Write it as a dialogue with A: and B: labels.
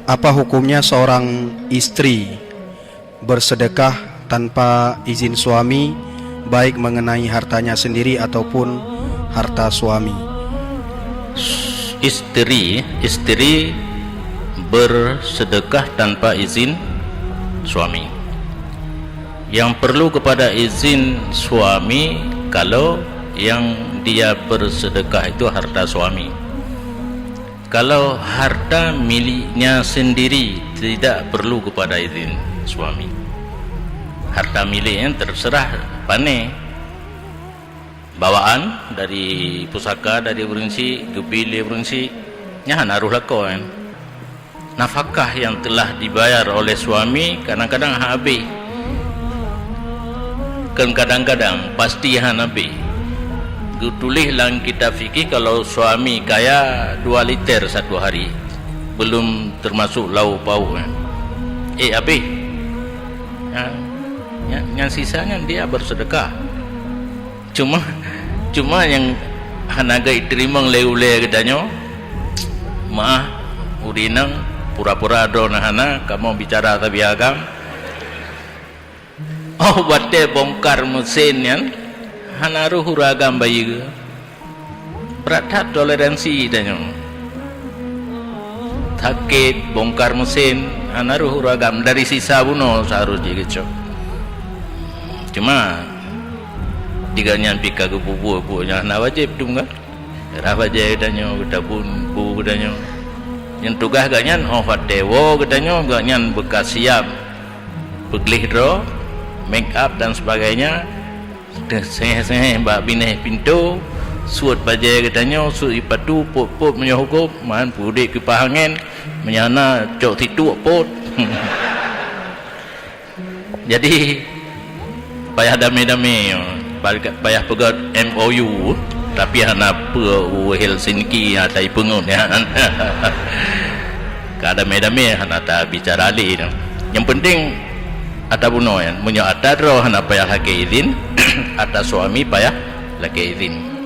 A: Apa hukumnya seorang istri bersedekah tanpa izin suami, baik mengenai hartanya sendiri ataupun harta suami?
B: Istri bersedekah tanpa izin suami. Yang perlu kepada izin suami kalau yang dia bersedekah itu harta suami. Kalau harta miliknya sendiri tidak perlu kepada izin suami. Harta miliknya terserah pane, bawaan dari pusaka, dari berungsi, gebile berungsi, nyahan aruh lakukan. Nafkah yang telah dibayar oleh suami kadang-kadang habis, kan kadang-kadang pasti habis. Tulis dalam kitab fikih kalau suami kaya 2 liter satu hari, belum termasuk lauk pauk kan. Habis yang sisanya dia bersedekah. Cuma yang hanaga diterima leu-leu katanya, maaf urinang pura-pura do nahana kamu bicara tapi agam. Oh bate bongkar mesin yang hanaru huragam bayi berat toleransi tanya sakit bongkar mesin hanaru huragam dari sisa buno seharusnya gitu. Cuma diganya pika ke bubu-bubunya na wajib tu kan rafa je tanya kita pun bu tanya yang tugas ganyan oh fatewo katanya ganyan bekas siap beglih dro make up dan sebagainya. Seh-seh mbak bineh pintu suat baja katanya suat ipatu pot-pot menyohukup man pudik kipahangen menyana cok titu pot. Jadi payah damai-damai, payah pegat MOU tapi hana pe Helsinki atai pengun ya. Kada damai hana ta bicara ali. Yang penting ada buno ya, punya ada roh hana payah lagi izin, ada suami payah lagi izin.